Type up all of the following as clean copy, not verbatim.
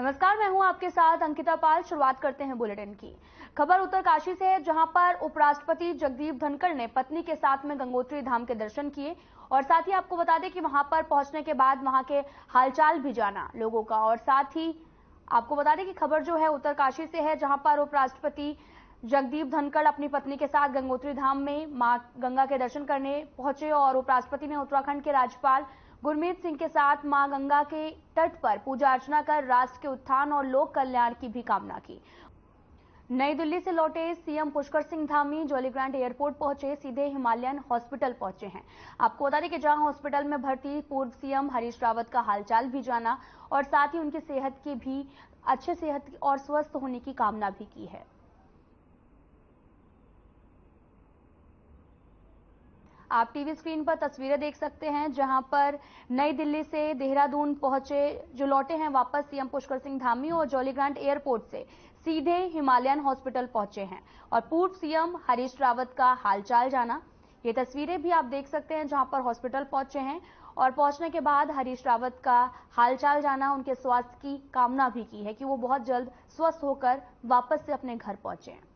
नमस्कार, मैं हूं आपके साथ अंकिता पाल। शुरुआत करते हैं बुलेटिन की। खबर उत्तरकाशी से है, जहां पर उपराष्ट्रपति जगदीप धनखड़ ने पत्नी के साथ में गंगोत्री धाम के दर्शन किए और साथ ही आपको बता दें कि वहां पर पहुंचने के बाद वहां के हालचाल भी जाना लोगों का। और साथ ही आपको बता दें कि खबर जो है उत्तरकाशी से है, जहां पर उपराष्ट्रपति जगदीप धनखड़ अपनी पत्नी के साथ गंगोत्री धाम में मां गंगा के दर्शन करने पहुंचे और उपराष्ट्रपति ने उत्तराखंड के राज्यपाल गुरमीत सिंह के साथ मां गंगा के तट पर पूजा अर्चना कर राष्ट्र के उत्थान और लोक कल्याण की भी कामना की। नई दिल्ली से लौटे सीएम पुष्कर सिंह धामी जॉलीग्रांट एयरपोर्ट पहुंचे, सीधे हिमालयन हॉस्पिटल पहुंचे हैं। आपको बता दें कि जहां हॉस्पिटल में भर्ती पूर्व सीएम हरीश रावत का हालचाल भी जाना और साथ ही उनकी सेहत की भी अच्छे सेहत और स्वस्थ होने की कामना भी की है। आप टीवी स्क्रीन पर तस्वीरें देख सकते हैं, जहां पर नई दिल्ली से देहरादून पहुंचे जो लौटे हैं वापस सीएम पुष्कर सिंह धामी और जॉलीग्रांट एयरपोर्ट से सीधे हिमालयन हॉस्पिटल पहुंचे हैं और पूर्व सीएम हरीश रावत का हालचाल जाना। ये तस्वीरें भी आप देख सकते हैं, जहां पर हॉस्पिटल पहुंचे हैं और पहुंचने के बाद हरीश रावत का हालचाल जाना, उनके स्वास्थ्य की कामना भी की है कि वो बहुत जल्द स्वस्थ होकर वापस से अपने घर पहुंचे हैं।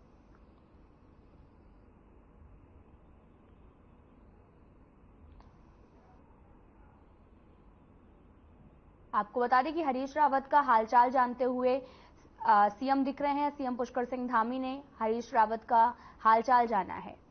आपको बता दें कि हरीश रावत का हालचाल जानते हुए सीएम दिख रहे हैं। सीएम पुष्कर सिंह धामी ने हरीश रावत का हालचाल जाना है।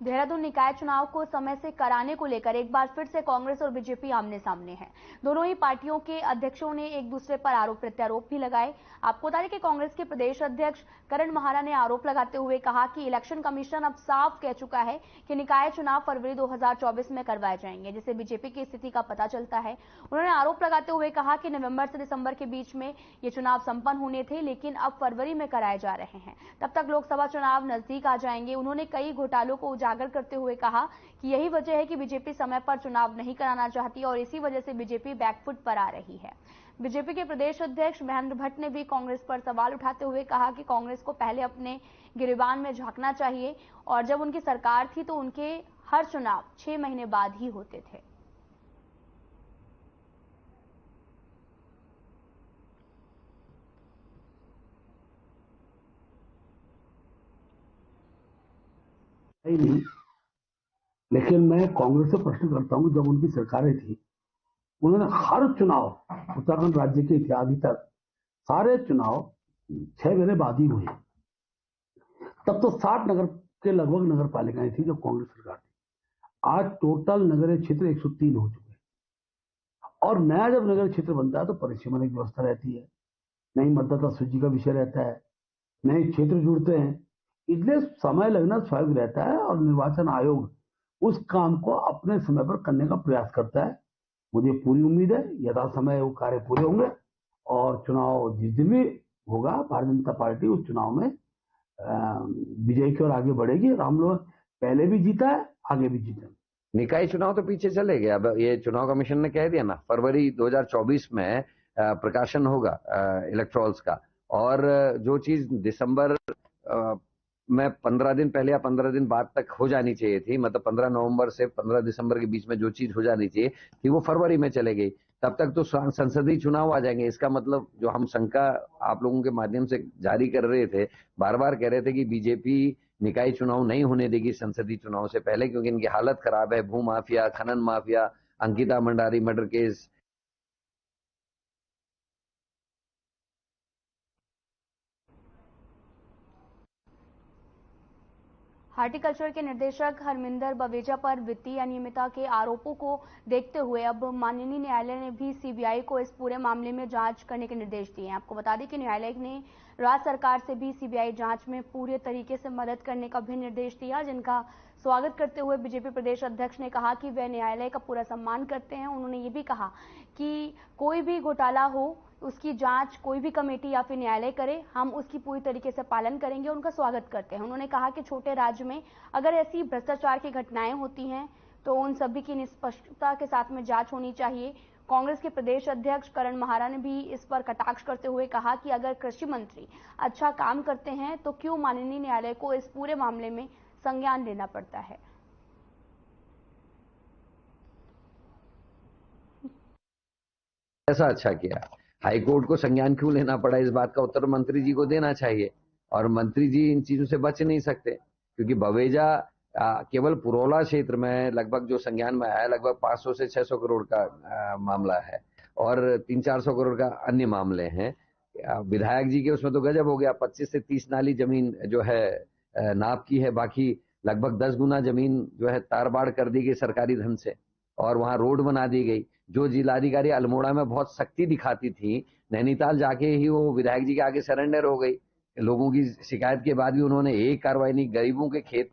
देहरादून निकाय चुनाव को समय से कराने को लेकर एक बार फिर से कांग्रेस और बीजेपी आमने सामने है। दोनों ही पार्टियों के अध्यक्षों ने एक दूसरे पर आरोप प्रत्यारोप भी लगाए। आपको बता दें कि कांग्रेस के प्रदेश अध्यक्ष करण महारा ने आरोप लगाते हुए कहा कि इलेक्शन कमीशन अब साफ कह चुका है कि निकाय चुनाव फरवरी 2024 में करवाए जाएंगे, जिससे बीजेपी की स्थिति का पता चलता है। उन्होंने आरोप लगाते हुए कहा कि नवंबर से दिसंबर के बीच में ये चुनाव संपन्न होने थे, लेकिन अब फरवरी में कराए जा रहे हैं। तब तक लोकसभा चुनाव नजदीक आ जाएंगे। उन्होंने कई घोटालों को उजागर करते हुए कहा कि यही वजह है कि बीजेपी समय पर चुनाव नहीं कराना चाहती और इसी वजह से बीजेपी बैकफुट पर आ रही है। बीजेपी के प्रदेश अध्यक्ष महेंद्र भट्ट ने भी कांग्रेस पर सवाल उठाते हुए कहा कि कांग्रेस को पहले अपने गिरेबान में झांकना चाहिए और जब उनकी सरकार थी तो उनके हर चुनाव 6 महीने बाद ही होते थे। नहीं, लेकिन मैं कांग्रेस से प्रश्न करता हूं, जब उनकी सरकारें थी उन्होंने हर चुनाव उत्तराखंड राज्य के इतिहास तक सारे चुनाव 6 महीने बाद ही हुए। तब तो 60 नगर के लगभग नगर पालिकाएं थी जब कांग्रेस सरकार थी। आज टोटल नगरीय क्षेत्र 103 हो चुके हैं और नया जब नगर क्षेत्र बनता है तो परिसीमन की व्यवस्था रहती है, नई मतदाता सूची का विषय रहता है, नए क्षेत्र जुड़ते हैं, इसलिए समय लगना स्वाभाविक रहता है और निर्वाचन आयोग उस काम को अपने समय पर करने का प्रयास करता है। मुझे पूरी उम्मीद है यथा समय वो कार्य पूरे होंगे और चुनाव जिस दिन भी होगा भारतीय जनता पार्टी उस चुनाव में विजय की ओर आगे बढ़ेगी और हम लोग पहले भी जीता है, आगे भी जीते। निकाय चुनाव तो पीछे चले गए। अब ये चुनाव कमीशन ने कह दिया ना, फरवरी 2024 में प्रकाशन होगा इलेक्ट्रॉल्स का, और जो चीज दिसंबर में 15 दिन पहले या 15 दिन बाद तक हो जानी चाहिए थी, मतलब 15 नवंबर से 15 दिसंबर के बीच में जो चीज हो जानी चाहिए थी वो फरवरी में चले गई। तब तक तो संसदीय चुनाव आ जाएंगे। इसका मतलब जो हम शंका आप लोगों के माध्यम से जारी कर रहे थे, बार बार कह रहे थे कि बीजेपी निकाय चुनाव नहीं होने देगी संसदीय चुनाव से पहले, क्योंकि इनकी हालत खराब है, भू माफिया, खनन mafia, Ankita Mandari murder case. Horticulture के निदेशक हरमिंदर बवेजा पर वित्तीय अनियमितता के आरोपों को देखते हुए अब माननीय न्यायालय ने भी सीबीआई को इस पूरे मामले में जांच करने के निर्देश दिए हैं। आपको बता दें कि न्यायालय ने राज्य सरकार से भी सीबीआई जांच में पूरे तरीके से मदद करने का भी निर्देश दिया, जिनका स्वागत करते हुए बीजेपी प्रदेश अध्यक्ष ने कहा कि वे न्यायालय का पूरा सम्मान करते हैं। उन्होंने ये भी कहा कि कोई भी घोटाला हो उसकी जांच कोई भी कमेटी या फिर न्यायालय करे, हम उसकी पूरी तरीके से पालन करेंगे, उनका स्वागत करते हैं। उन्होंने कहा कि छोटे राज्य में अगर ऐसी भ्रष्टाचार की घटनाएं होती हैं तो उन सभी की निष्पक्षता के साथ में जांच होनी चाहिए। कांग्रेस के प्रदेश अध्यक्ष करण महारा ने भी इस पर कटाक्ष करते हुए कहा कि अगर कृषि मंत्री अच्छा काम करते हैं तो क्यों माननीय न्यायालय को इस पूरे मामले में संज्ञान लेना पड़ता है। ऐसा अच्छा किया। हाईकोर्ट को संज्ञान क्यों लेना पड़ा, इस बात का उत्तर मंत्री जी को देना चाहिए। और मंत्री जी इन चीजों से बच नहीं सकते, क्योंकि बवेजा केवल पुरोला क्षेत्र में लगभग जो संज्ञान में आया लगभग 500 से 600 करोड़ का मामला है, और 300-400 करोड़ का अन्य मामले हैं। विधायक जी के उसमें तो गजब हो गया, 25 से 30 नाली जमीन जो है नाप की है, बाकी लगभग 10 गुना जमीन जो है तारबाड़ कर दी गई सरकारी धन से, और वहां रोड बना दी गई। जो जिलाधिकारी अल्मोड़ा में बहुत सख्ती दिखाती थी, नैनीताल जाके ही वो विधायक जी के आगे सरेंडर हो गई। लोगों की शिकायत के बाद भी उन्होंने एक कार्रवाई नहीं, गरीबों के खेत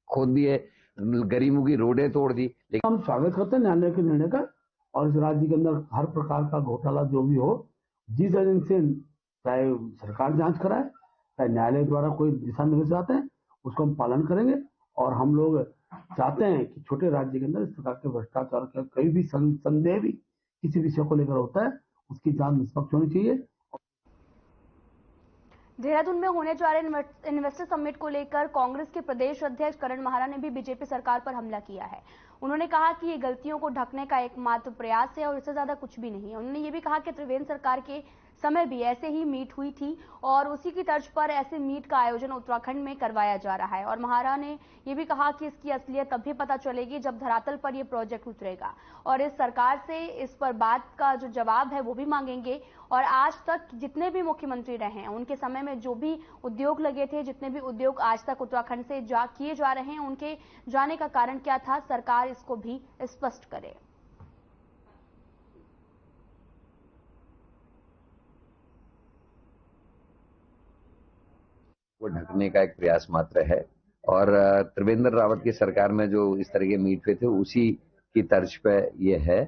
खोद दिए, गरीबों की रोडें तोड़ दी। लेकिन हम स्वागत करते हैं न्यायालय के निर्णय का, और इस राज्य के अंदर हर प्रकार का घोटाला जो भी हो, जिस एजेंसी से चाहे सरकार जांच कराए, चाहे न्यायालय द्वारा कोई दिशा निर्देश आते हैं, उसको हम पालन करेंगे। और हम लोग चाहते हैं कि छोटे राज्य के अंदर इस प्रकार के भ्रष्टाचार का कोई भी संदेह भी किसी विषय को लेकर होता है, उसकी जांच निष्पक्ष होनी चाहिए। देहरादून में होने जा रहे इन्वेस्टर समिट को लेकर कांग्रेस के प्रदेश अध्यक्ष करण महारा ने भी बीजेपी सरकार पर हमला किया है। उन्होंने कहा कि ये गलतियों को ढकने का एकमात्र प्रयास है और इससे ज्यादा कुछ भी नहीं है। उन्होंने ये भी कहा कि त्रिवेंद्र सरकार के समय भी ऐसे ही मीट हुई थी और उसी की तर्ज पर ऐसे मीट का आयोजन उत्तराखंड में करवाया जा रहा है। और महारा ने ये भी कहा कि इसकी असलियत तभी पता चलेगी जब धरातल पर ये प्रोजेक्ट उतरेगा, और इस सरकार से इस पर बात का जो जवाब है वो भी मांगेंगे। और आज तक जितने भी मुख्यमंत्री रहे हैं, उनके समय में जो भी उद्योग लगे थे, जितने भी उद्योग आज तक उत्तराखंड से किए जा रहे हैं, उनके जाने का कारण क्या था, सरकार इसको भी स्पष्ट करे। वो ढकने का एक प्रयास मात्र है। और त्रिवेंद्र रावत की सरकार में जो इस तरह के मीट हुए थे, उसी की तर्ज पे ये है।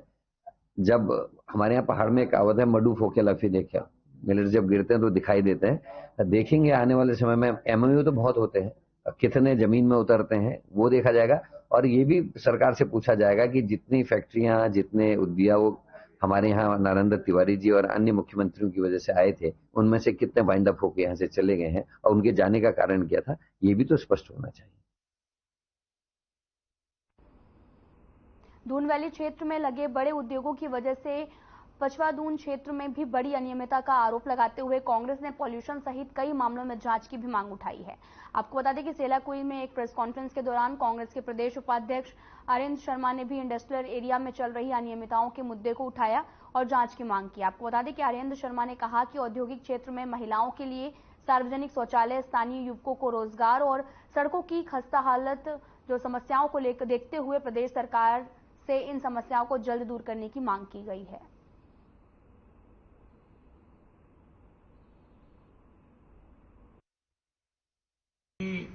जब हमारे यहाँ पहाड़ में एक कहावत है, मडू फोके लफी देखा, मिलर जब गिरते हैं तो दिखाई देते हैं। देखेंगे आने वाले समय में एमओयू तो बहुत होते हैं, कितने जमीन में उतरते हैं वो देखा जाएगा। और ये भी सरकार से पूछा जाएगा कि जितनी फैक्ट्रियां, जितने उद्योग हमारे यहाँ नरेंद्र तिवारी जी और अन्य मुख्यमंत्रियों की वजह से आए थे, उनमें से कितने बाइंड अप होकर यहाँ से चले गए हैं, और उनके जाने का कारण क्या था, ये भी तो स्पष्ट होना चाहिए। दून वैली क्षेत्र में लगे बड़े उद्योगों की वजह से पचवा दून क्षेत्र में भी बड़ी अनियमितता का आरोप लगाते हुए कांग्रेस ने पॉल्यूशन सहित कई मामलों में जांच की भी मांग उठाई है। आपको बता दें कि सेलाकुई में एक प्रेस कॉन्फ्रेंस के दौरान कांग्रेस के प्रदेश उपाध्यक्ष अरिंद शर्मा ने भी इंडस्ट्रियल एरिया में चल रही अनियमितताओं के मुद्दे को उठाया और जांच की मांग की। आपको बता दें कि अरिंद शर्मा ने कहा कि औद्योगिक क्षेत्र में महिलाओं के लिए सार्वजनिक शौचालय, स्थानीय युवकों को रोजगार और सड़कों की खस्ता हालत जो समस्याओं को लेकर देखते हुए प्रदेश सरकार से इन समस्याओं को जल्द दूर करने की मांग की गई है।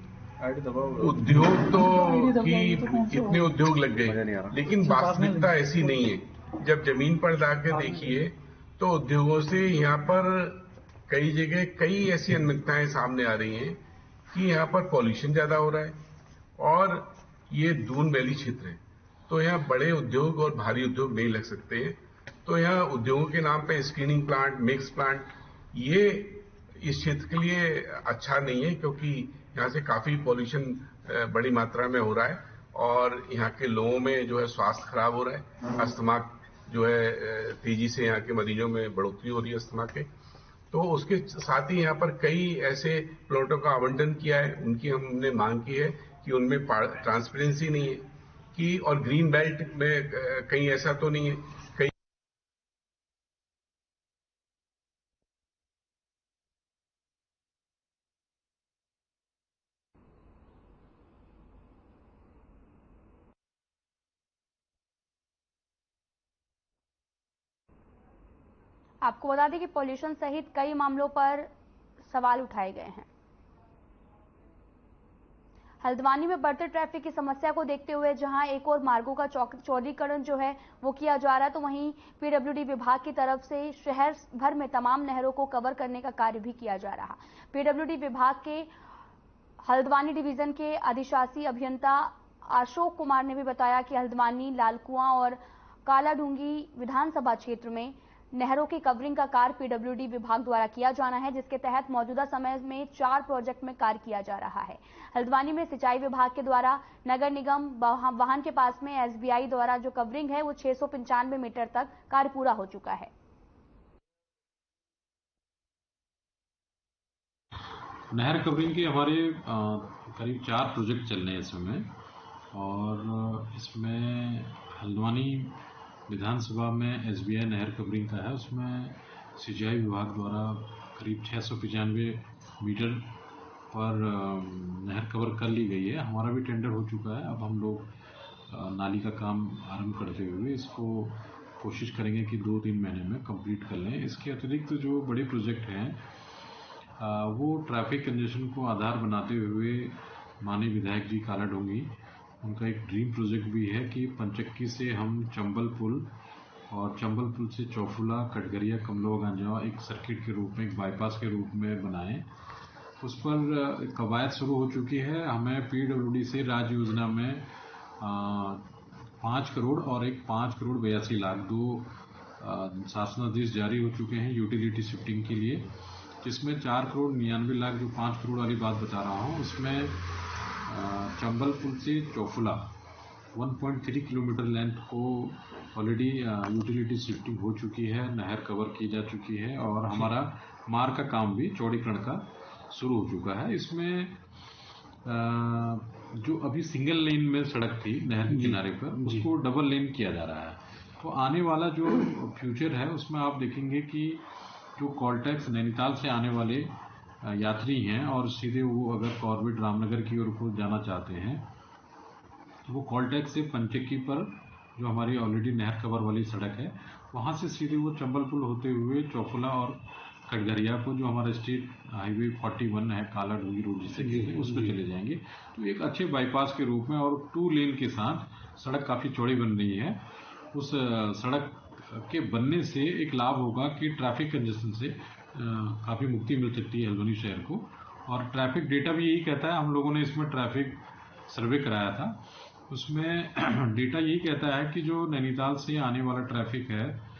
उद्योग तो कितने उद्योग लग गए, लेकिन वास्तविकता ऐसी नहीं है। जब जमीन पर जाकर देखिए तो उद्योगों से यहाँ पर कई जगह कई ऐसी अनियमितताएं सामने आ रही हैं कि यहाँ पर पॉल्यूशन ज्यादा हो रहा है, और ये दून वैली क्षेत्र है तो यहाँ बड़े उद्योग और भारी उद्योग नहीं लग सकते हैं। तो यहाँ उद्योगों के नाम पे स्क्रीनिंग प्लांट, मिक्स प्लांट, ये इस क्षेत्र के लिए अच्छा नहीं है, क्योंकि यहाँ से काफी पॉल्यूशन बड़ी मात्रा में हो रहा है और यहाँ के लोगों में जो है स्वास्थ्य खराब हो रहा है। अस्थमा जो है तेजी से यहाँ के मरीजों में बढ़ोतरी हो रही है अस्थमा के। तो उसके साथ ही यहाँ पर कई ऐसे प्लॉटों का आवंटन किया है, उनकी हमने मांग की है कि उनमें ट्रांसपेरेंसी नहीं है कि, और ग्रीन बेल्ट में कहीं ऐसा तो नहीं है। आपको बता दें कि पॉल्यूशन सहित कई मामलों पर सवाल उठाए गए हैं। हल्द्वानी में बढ़ते ट्रैफिक की समस्या को देखते हुए जहां एक और मार्गों का चौड़ीकरण जो है वो किया जा रहा है, तो वहीं पीडब्ल्यूडी विभाग की तरफ से शहर भर में तमाम नहरों को कवर करने का कार्य भी किया जा रहा। पीडब्ल्यूडी विभाग के हल्द्वानी डिवीजन के अधिशासी अभियंता अशोक कुमार ने भी बताया कि हल्द्वानी, लालकुआं और कालाडूंगी विधानसभा क्षेत्र में नहरों की कवरिंग का कार्य पीडब्ल्यूडी विभाग द्वारा किया जाना है, जिसके तहत मौजूदा समय में 4 प्रोजेक्ट में कार्य किया जा रहा है। हल्द्वानी में सिंचाई विभाग के द्वारा नगर निगम वाहन के पास में एसबीआई द्वारा जो कवरिंग है वो 695 मीटर तक कार्य पूरा हो चुका है। नहर कवरिंग के हमारे करीब 4 प्रोजेक्ट चल रहे हैं इस समय, और इसमें हल्द्वानी विधानसभा में एसबीआई नहर कवरिंग का है। उसमें सिंचाई विभाग द्वारा करीब 695 मीटर पर नहर कवर कर ली गई है। हमारा भी टेंडर हो चुका है। अब हम लोग नाली का काम आरंभ करते हुए इसको कोशिश करेंगे कि 2-3 महीने में कंप्लीट कर लें। इसके अतिरिक्त जो बड़े प्रोजेक्ट हैं वो ट्रैफिक कंजेशन को आधार बनाते हुए माननीय विधायक जी काला डोंगी, उनका एक ड्रीम प्रोजेक्ट भी है कि पंचक्की से हम चंबल पुल और चंबल पुल से चौफुला, कटघरिया, कमलोआ गंजवा एक सर्किट के रूप में, एक बाईपास के रूप में बनाएं। उस पर कवायद शुरू हो चुकी है। हमें पीडब्ल्यूडी से राज्य योजना में 5 करोड़ और एक 5 करोड़ 82 लाख 2 शासनादेश जारी हो चुके हैं यूटिलिटी शिफ्टिंग के लिए, जिसमें 4 करोड़ 99 लाख जो 5 करोड़ वाली बात बता रहा हूँ, उसमें चंबल पुल से चौफुला 1.3 किलोमीटर लेंथ को ऑलरेडी यूटिलिटी शिफ्टिंग हो चुकी है, नहर कवर की जा चुकी है, और हमारा मार्ग का काम भी चौड़ीकरण का शुरू हो चुका है। इसमें जो अभी सिंगल लेन में सड़क थी नहर के किनारे पर, उसको डबल लेन किया जा रहा है। तो आने वाला जो फ्यूचर है उसमें आप देखेंगे कि जो कॉलटैक्स नैनीताल से आने वाले यात्री हैं और सीधे वो अगर कॉर्बेट रामनगर की ओर को जाना चाहते हैं तो वो कॉलटैक्स से पंचक्की पर जो हमारी ऑलरेडी नहर कवर वाली सड़क है वहाँ से सीधे वो चंबल पुल होते हुए चौफुला और कटघरिया को जो हमारा स्टेट हाईवे 41 है काला डोंगी रोड जिसे कहते हैं उस पर चले जाएंगे। तो एक अच्छे बाईपास के रूप में और 2 लेन के साथ सड़क काफ़ी चौड़ी बन रही है। उस सड़क के बनने से एक लाभ होगा कि ट्रैफिक कंजेशन से काफ़ी मुक्ति मिल सकती है हल्द्वानी शहर को। और ट्रैफिक डेटा भी यही कहता है, हम लोगों ने इसमें ट्रैफिक सर्वे कराया था, उसमें डेटा यही कहता है कि जो नैनीताल से आने वाला ट्रैफिक है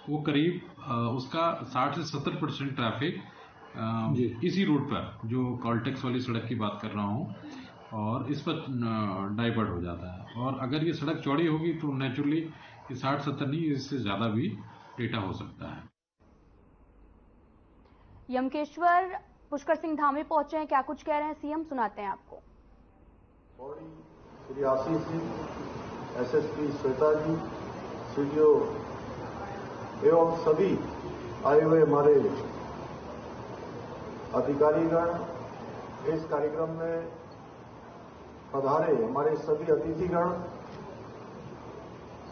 वो करीब उसका 60 से 70% ट्रैफिक इसी रोड पर जो कॉलटैक्स वाली सड़क की बात कर रहा हूँ और इस पर डाइवर्ट हो जाता है। और अगर ये सड़क चौड़ी होगी तो नेचुरली ये 60-70 नहीं, इससे ज़्यादा भी डेटा हो सकता है। यमकेश्वर पुष्कर सिंह धामी पहुंचे हैं, क्या कुछ कह रहे हैं सीएम, सुनाते हैं आपको। श्री आशीष जी, एसएसपी श्वेता जी, सीडीओ एवं सभी आए हुए हमारे अधिकारीगण, इस कार्यक्रम में पधारे हमारे सभी अतिथिगण,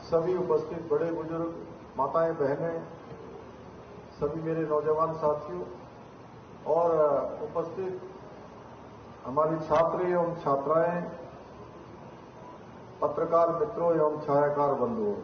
सभी उपस्थित बड़े बुजुर्ग, माताएं, बहनें, सभी मेरे नौजवान साथियों और उपस्थित हमारे छात्र एवं छात्राएं, पत्रकार मित्रों एवं छायाकार बंधुओं।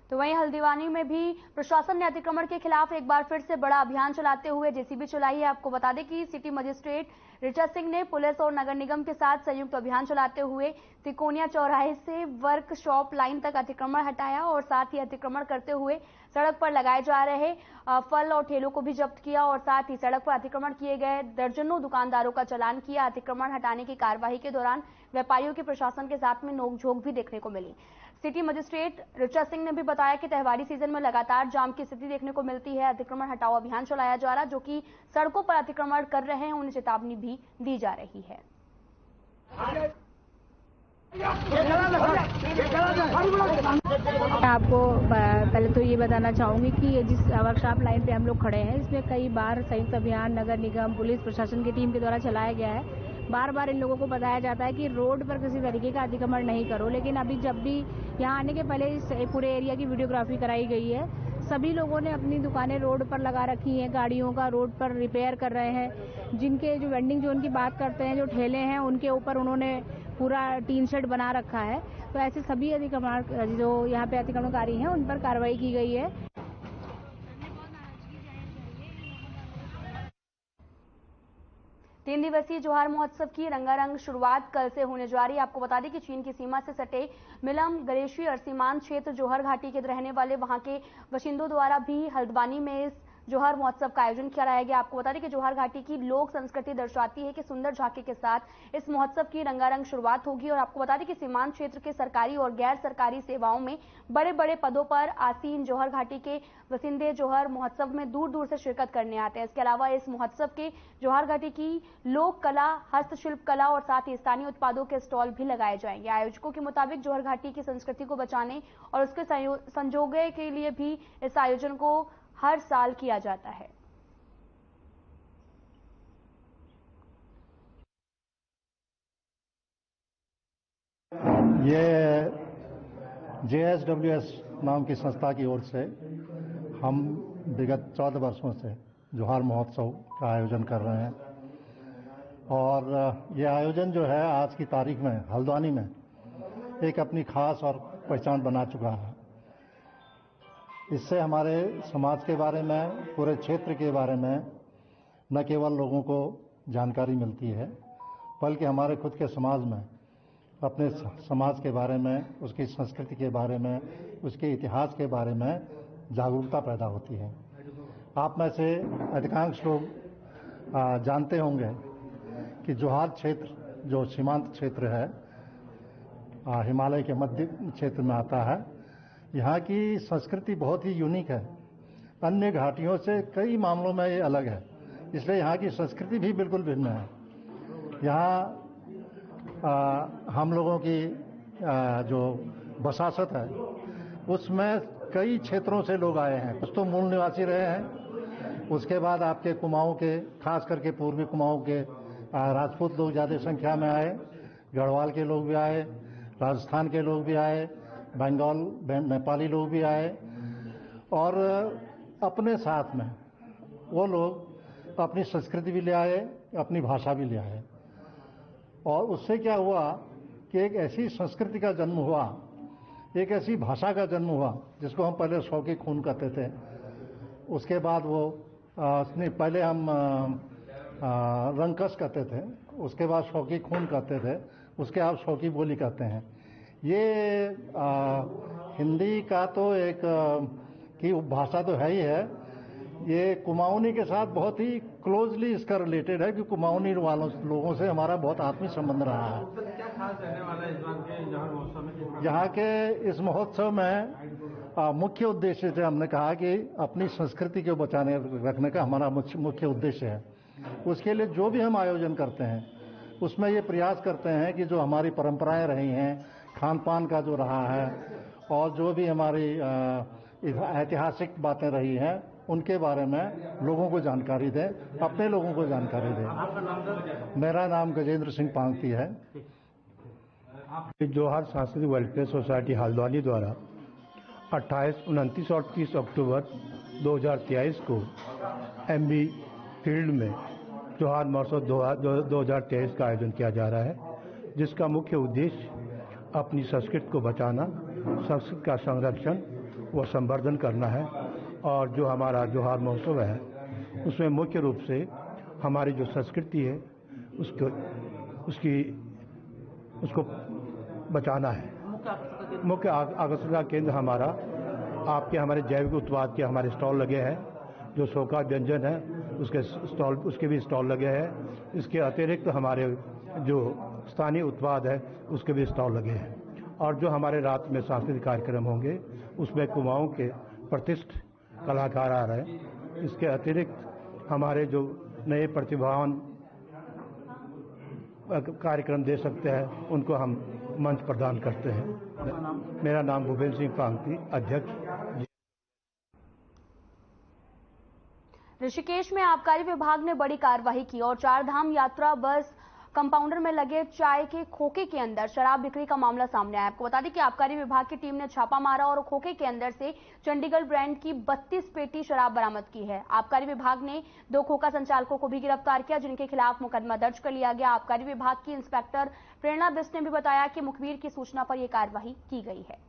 तो वहीं हल्द्वानी में भी प्रशासन ने अतिक्रमण के खिलाफ एक बार फिर से बड़ा अभियान चलाते हुए जेसीबी चलाई है। आपको बता दें कि सिटी मजिस्ट्रेट ऋचा सिंह ने पुलिस और नगर निगम के साथ संयुक्त अभियान चलाते हुए तिकोनिया चौराहे से वर्कशॉप लाइन तक अतिक्रमण हटाया और साथ ही अतिक्रमण करते हुए सड़क पर लगाए जा रहे फल और ठेलों को भी जब्त किया और साथ ही सड़क पर अतिक्रमण किए गए दर्जनों दुकानदारों का चालान किया। अतिक्रमण हटाने की कार्रवाई के दौरान व्यापारियों के प्रशासन के साथ में नोकझोंक भी देखने को मिली। सिटी मजिस्ट्रेट ऋचा सिंह ने भी बताया कि त्योहारी सीजन में लगातार जाम की स्थिति देखने को मिलती है। अतिक्रमण हटाओ अभियान चलाया जा रहा, जो कि सड़कों पर अतिक्रमण कर रहे हैं उन्हें चेतावनी भी दी जा रही है। मैं आपको पहले तो ये बताना चाहूंगी कि जिस वर्कशॉप लाइन पे हम लोग खड़े हैं इसमें कई बार संयुक्त अभियान नगर निगम पुलिस प्रशासन की टीम के द्वारा चलाया गया है। बार बार इन लोगों को बताया जाता है कि रोड पर किसी तरीके का अतिक्रमण नहीं करो, लेकिन अभी जब भी यहाँ आने के पहले इस पूरे एरिया की वीडियोग्राफी कराई गई है। सभी लोगों ने अपनी दुकानें रोड पर लगा रखी हैं, गाड़ियों का रोड पर रिपेयर कर रहे हैं। जिनके जो वेंडिंग जोन की बात करते हैं, जो ठेले हैं, उनके ऊपर उन्होंने पूरा टीन शेड बना रखा है। तो ऐसे सभी अतिक्रमण जो यहाँ पे अतिक्रमणकारी हैं उन पर कार्रवाई की गई है। 3 दिवसीय जोहार महोत्सव की रंगारंग शुरुआत कल से होने जा रही है। आपको बता दें कि चीन की सीमा से सटे मिलम ग्लेशियर और सीमांत क्षेत्र जोहर घाटी के रहने वाले वहां के बाशिंदों द्वारा भी हल्द्वानी में इस जोहर महोत्सव का आयोजन कराया गया। आपको बता दें कि जोहर घाटी की लोक संस्कृति दर्शाती है कि सुंदर झांकी के साथ इस महोत्सव की रंगारंग शुरुआत होगी। और आपको बता दें कि सीमांत क्षेत्र के सरकारी और गैर सरकारी सेवाओं में बड़े बड़े पदों पर आसीन जोहर घाटी के बासिंदे जोहर महोत्सव में दूर दूर से शिरकत करने आते हैं। इसके अलावा इस महोत्सव के जोहर घाटी की लोक कला, हस्तशिल्प कला और साथ ही स्थानीय उत्पादों के स्टॉल भी लगाए जाएंगे। आयोजकों के मुताबिक जोहर घाटी की संस्कृति को बचाने और उसके संजोगे के लिए भी इस आयोजन को हर साल किया जाता है। ये JSWS नाम की संस्था की ओर से हम विगत 14 वर्षों से जोहार महोत्सव का आयोजन कर रहे हैं और ये आयोजन जो है आज की तारीख में हल्द्वानी में एक अपनी खास और पहचान बना चुका है। इससे हमारे समाज के बारे में, पूरे क्षेत्र के बारे में न केवल लोगों को जानकारी मिलती है बल्कि हमारे खुद के समाज में, अपने समाज के बारे में, उसकी संस्कृति के बारे में, उसके इतिहास के बारे में जागरूकता पैदा होती है। आप में से अधिकांश लोग जानते होंगे कि जोहार क्षेत्र जो सीमांत क्षेत्र है, हिमालय के मध्य क्षेत्र में आता है, यहाँ की संस्कृति बहुत ही यूनिक है। अन्य घाटियों से कई मामलों में ये अलग है, इसलिए यहाँ की संस्कृति भी बिल्कुल भिन्न है। यहाँ हम लोगों की जो बसासत है उसमें कई क्षेत्रों से लोग आए हैं। कुछ तो मूल निवासी रहे हैं, उसके बाद आपके कुमाऊं के, खास करके पूर्वी कुमाऊं के राजपूत लोग ज़्यादा संख्या में आए, गढ़वाल के लोग भी आए, राजस्थान के लोग भी आए, बंगाल नेपाली लोग भी आए और अपने साथ में वो लोग अपनी संस्कृति भी ले आए, अपनी भाषा भी ले आए। और उससे क्या हुआ कि एक ऐसी संस्कृति का जन्म हुआ, एक ऐसी भाषा का जन्म हुआ जिसको हम पहले शौकी खून कहते थे। उसके बाद वो पहले हम रंकस कहते थे, उसके बाद शौकी खून कहते थे, उसके बाद शौकी बोली कहते हैं। ये हिंदी का तो एक की भाषा तो है ही है, ये कुमाऊनी के साथ बहुत ही क्लोजली इसका रिलेटेड है कि कुमाऊनी वालों लोगों से हमारा बहुत आत्मीय संबंध रहा है। क्या खास रहने वाला है इस बार के जोहार महोत्सव में? यहाँ के इस महोत्सव में मुख्य उद्देश्य से हमने कहा कि अपनी संस्कृति को बचाने रखने का हमारा मुख्य उद्देश्य है। उसके लिए जो भी हम आयोजन करते हैं उसमें ये प्रयास करते हैं कि जो हमारी परंपराएं रही हैं, खान पान का जो रहा है और जो भी हमारी ऐतिहासिक बातें रही हैं उनके बारे में लोगों को जानकारी दें, अपने लोगों को जानकारी दें। मेरा नाम गजेंद्र सिंह पांगती है। जोहार सांस्कृतिक वेलफेयर सोसाइटी हल्द्वानी द्वारा 28, 29 और 30 अक्टूबर 2023 को MB फील्ड में जोहार महोत्सव 2023 का आयोजन किया जा रहा है, जिसका मुख्य उद्देश्य अपनी संस्कृति को बचाना, संस्कृति का संरक्षण व संवर्धन करना है। और जो हमारा जोहार महोत्सव है उसमें मुख्य रूप से हमारी जो संस्कृति है उसको बचाना है। मुख्य आकर्षण का केंद्र हमारा आपके हमारे जैविक उत्पाद के हमारे स्टॉल लगे हैं। जो सोका व्यंजन है उसके भी स्टॉल लगे हैं। इसके अतिरिक्त हमारे जो स्थानीय उत्पाद है उसके भी स्टॉल लगे हैं। और जो हमारे रात में सांस्कृतिक कार्यक्रम होंगे उसमें कुमाऊं के प्रतिष्ठित कलाकार आ रहे हैं। इसके अतिरिक्त हमारे जो नए प्रतिभावान कार्यक्रम दे सकते हैं उनको हम मंच प्रदान करते हैं। मेरा नाम भूपेंद्र सिंह पांगती, अध्यक्ष। ऋषिकेश में आबकारी विभाग ने बड़ी कार्रवाई की और चारधाम यात्रा बस कंपाउंडर में लगे चाय के खोखे के अंदर शराब बिक्री का मामला सामने आया। आपको बता दें कि आबकारी विभाग की टीम ने छापा मारा और खोखे के अंदर से चंडीगढ़ ब्रांड की 32 पेटी शराब बरामद की है। आबकारी विभाग ने 2 खोखा संचालकों को भी गिरफ्तार किया, जिनके खिलाफ मुकदमा दर्ज कर लिया गया। आबकारी विभाग की इंस्पेक्टर प्रेरणा बिस्ट ने भी बताया कि मुखबिर की सूचना पर यह कार्रवाई की गई है।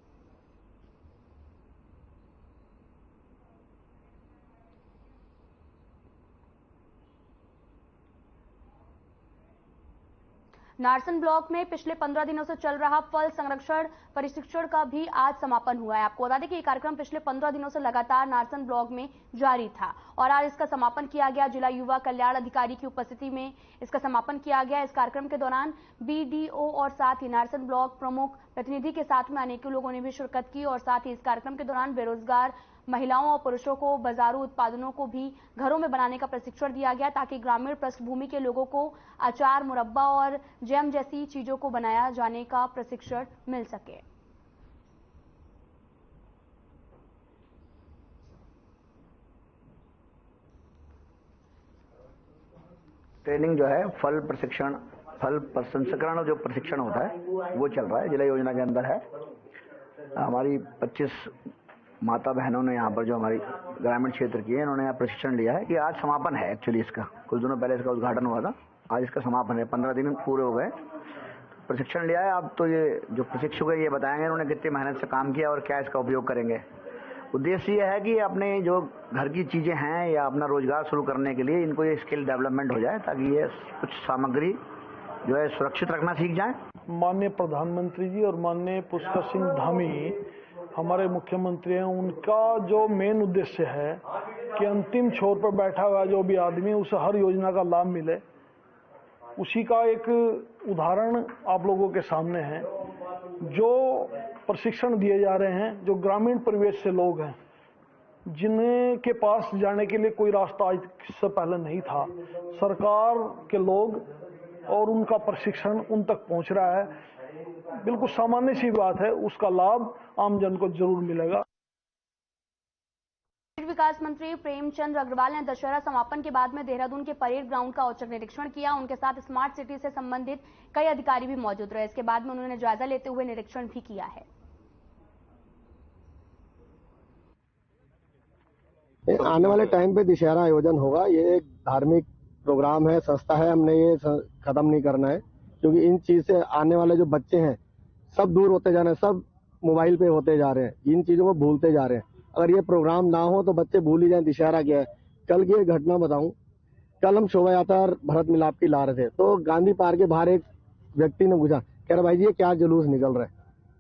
नारसन ब्लॉक में पिछले 15 दिनों से चल रहा फल संरक्षण प्रशिक्षण का भी आज समापन हुआ है। आपको बता दें कि ये कार्यक्रम पिछले 15 दिनों से लगातार नारसन ब्लॉक में जारी था और आज इसका समापन किया गया। जिला युवा कल्याण अधिकारी की उपस्थिति में इसका समापन किया गया। इस कार्यक्रम के दौरान BDO और साथ ही नारसन ब्लॉक प्रमुख प्रतिनिधि के साथ में अनेकों लोगों ने भी शिरकत की और साथ ही इस कार्यक्रम के दौरान बेरोजगार महिलाओं और पुरुषों को बाजारू उत्पादनों को भी घरों में बनाने का प्रशिक्षण दिया गया ताकि ग्रामीण पृष्ठभूमि के लोगों को अचार, मुरब्बा और जैम जैसी चीजों को बनाया जाने का प्रशिक्षण मिल सके। ट्रेनिंग जो है फल प्रशिक्षण, फल प्रसंस्करण जो प्रशिक्षण होता है वो चल रहा है, जिला योजना के अंदर है। हमारी 25 माता बहनों ने यहाँ पर जो हमारी ग्रामीण क्षेत्र की है, इन्होंने यहाँ प्रशिक्षण लिया है कि आज समापन है। एक्चुअली इसका कुछ दिनों पहले इसका उद्घाटन हुआ था, आज इसका समापन है। 15 दिन पूरे हो गए, प्रशिक्षण लिया है। अब तो ये जो प्रशिक्षक है ये बताएंगे इन्होंने कितनी मेहनत से काम किया और क्या इसका उपयोग करेंगे। उद्देश्य ये है कि अपने जो घर की चीजें हैं या अपना रोजगार शुरू करने के लिए इनको ये स्किल डेवलपमेंट हो जाए ताकि ये कुछ सामग्री जो है सुरक्षित रखना सीख जाए। माननीय प्रधानमंत्री जी और माननीय पुष्कर सिंह धामी हमारे मुख्यमंत्री हैं, उनका जो मेन उद्देश्य है कि अंतिम छोर पर बैठा हुआ जो भी आदमी है उसे हर योजना का लाभ मिले, उसी का एक उदाहरण आप लोगों के सामने है। जो प्रशिक्षण दिए जा रहे हैं, जो ग्रामीण परिवेश से लोग हैं जिनके पास जाने के लिए कोई रास्ता आज से पहले नहीं था, सरकार के लोग और उनका प्रशिक्षण उन तक पहुंच रहा है। बिल्कुल सामान्य सी बात है, उसका लाभ आम जन को जरूर मिलेगा। विकास मंत्री प्रेमचंद अग्रवाल ने दशहरा समापन के बाद में देहरादून के परेड ग्राउंड का औचक निरीक्षण किया। उनके साथ स्मार्ट सिटी से संबंधित कई अधिकारी भी मौजूद रहे। इसके बाद में उन्होंने जायजा लेते हुए निरीक्षण भी किया है। आने वाले टाइम पे दशहरा आयोजन होगा। ये एक धार्मिक प्रोग्राम है, संस्था है, हमने ये खत्म नहीं करना है क्योंकि इन चीज से आने वाले जो बच्चे हैं सब दूर होते जा रहे हैं, सब मोबाइल पे होते जा रहे हैं, इन चीजों को भूलते जा रहे हैं। अगर ये प्रोग्राम ना हो तो बच्चे भूल ही जाएं दशहरा क्या है। कल की एक घटना बताऊं, कल हम शोभा यात्रा भरत मिलाप की ला रहे थे तो गांधी पार्क के बाहर एक व्यक्ति ने पूछा, कह रहा भाई जी ये क्या जुलूस निकल रहा है।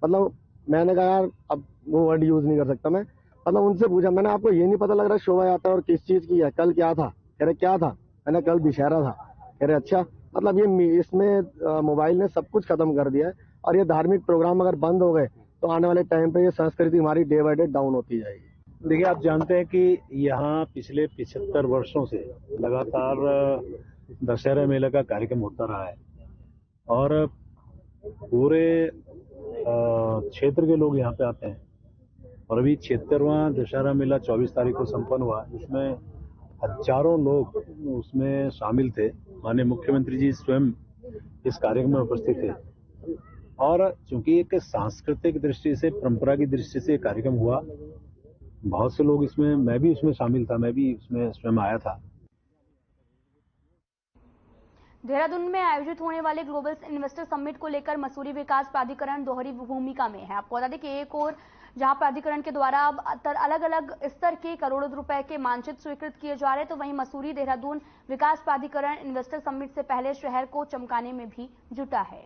मतलब मैंने कहा यार अब वो वर्ड यूज नहीं कर सकता मैं, मतलब उनसे पूछा मैंने आपको ये नहीं पता लग रहा शोभा यात्रा और किस चीज की है, कल क्या था? कह रहे क्या था? मैंने कल दशहरा था। कह रहे अच्छा, मतलब ये इसमें मोबाइल ने सब कुछ खत्म कर दिया है और ये धार्मिक प्रोग्राम अगर बंद हो गए तो आने वाले टाइम पे ये संस्कृति हमारी डे बाय डे डाउन होती जाएगी। देखिए आप जानते हैं कि यहाँ पिछले 75 वर्षों से लगातार दशहरा मेला का कार्यक्रम होता रहा है और पूरे क्षेत्र के लोग यहाँ पे आते हैं और अभी 76वां दशहरा मेला 24 तारीख को संपन्न हुआ, जिसमें हजारों लोग उसमें शामिल थे। माननीय मुख्यमंत्री जी स्वयं इस कार्यक्रम में उपस्थित थे और चूंकि एक सांस्कृतिक दृष्टि से, परंपरा की दृष्टि से कार्यक्रम हुआ, बहुत से लोग इसमें, मैं भी उसमें शामिल था, मैं भी उसमें स्वयं आया था। देहरादून में आयोजित होने वाले ग्लोबल इन्वेस्टर समिट को लेकर मसूरी विकास प्राधिकरण दोहरी भूमिका में है। आपको बता दें कि एक और जहां प्राधिकरण के द्वारा अब अलग अलग स्तर के करोड़ों रुपए के मानचित्र स्वीकृत किए जा रहे हैं, तो वहीं मसूरी देहरादून विकास प्राधिकरण इन्वेस्टर समिट से पहले शहर को चमकाने में भी जुटा है।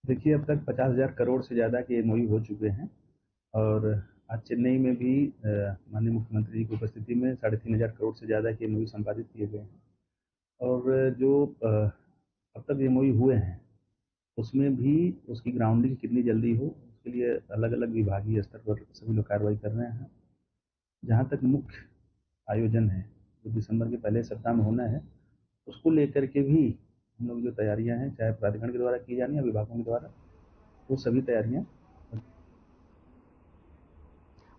देखिए अब तक 50,000 करोड़ से ज़्यादा के एमओयू हो चुके हैं और आज चेन्नई में भी माननीय मुख्यमंत्री जी की उपस्थिति में 3,500 करोड़ से ज़्यादा के एमओयू संपादित किए गए हैं और जो अब तक एमओयू हुए हैं उसमें भी उसकी ग्राउंडिंग कितनी जल्दी हो उसके लिए अलग अलग विभागीय स्तर पर सभी लोग कार्रवाई कर रहे हैं। जहाँ तक मुख्य आयोजन है जो दिसंबर के पहले सप्ताह में होना है, उसको लेकर के भी हम लोग जो तैयारियां हैं, चाहे प्राधिकरण के द्वारा की जानी या विभागों के द्वारा, वो सभी तैयारियां।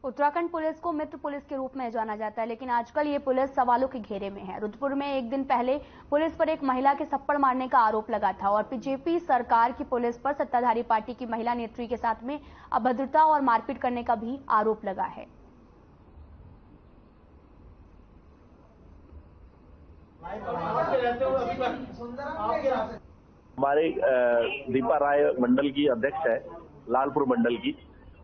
उत्तराखंड पुलिस को मित्र पुलिस के रूप में जाना जाता है, लेकिन आजकल ये पुलिस सवालों के घेरे में है। रुद्रपुर में एक दिन पहले पुलिस पर एक महिला के थप्पड़ मारने का आरोप लगा था और बीजेपी सरकार की पुलिस पर सत्ताधारी पार्टी की महिला नेत्री के साथ में अभद्रता और मारपीट करने का भी आरोप लगा है। हमारे दीपा राय मंडल की अध्यक्ष है, लालपुर मंडल की,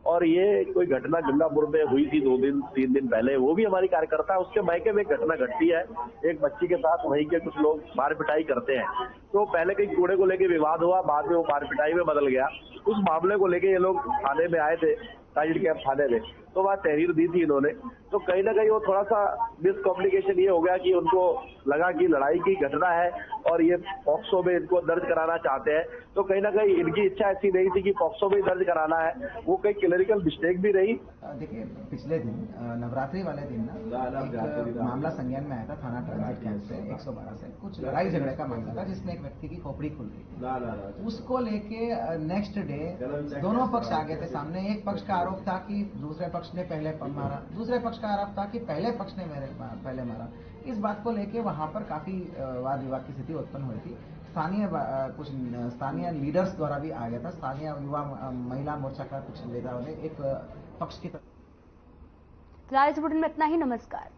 और ये कोई घटना गंगापुर में हुई थी 2-3 दिन पहले, वो भी हमारी कार्यकर्ता है, उसके मायके में एक घटना घटती है, एक बच्ची के साथ वहीं के कुछ लोग मार पिटाई करते हैं। तो पहले कहीं कूड़े को लेके विवाद हुआ, बाद में वो मार पिटाई में बदल गया। उस मामले को लेके ये लोग थाने में आए थे, साइड कैंप थाने में, तो वहाँ तहरीर दी थी इन्होंने। तो कहीं ना कहीं वो थोड़ा सा मिसकम्युनिकेशन ये हो गया कि उनको लगा कि लड़ाई की घटना है और ये पॉक्सो में इनको दर्ज कराना चाहते हैं। तो कहीं ना कहीं इनकी इच्छा ऐसी नहीं थी कि पॉक्सो में दर्ज कराना है, वो कहीं क्लरिकल मिस्टेक भी रही। देखिए, पिछले दिन नवरात्रि वाले दिन ना एक मामला संज्ञान में आया था थाना ट्रांजिट कैंप से 112 से, कुछ लड़ाई झगड़े का मामला था जिसमें एक व्यक्ति की खोपड़ी खुल गई थी। उसको लेके नेक्स्ट डे दोनों पक्ष आ गए थे सामने। एक पक्ष का आरोप था कि दूसरे पक्ष ने पहले मारा, दूसरे पक्ष का आरोप था कि पहले पक्ष ने पहले मारा। इस बात को लेके वहां पर काफी वाद विवाद की स्थिति उत्पन्न हुई थी। कुछ स्थानीय लीडर्स द्वारा भी आ गया था, स्थानीय युवा महिला मोर्चा का कुछ नेताओं ने एक पक्ष की तरफ। फिलहाल इस बुलेटिन में इतना ही। नमस्कार।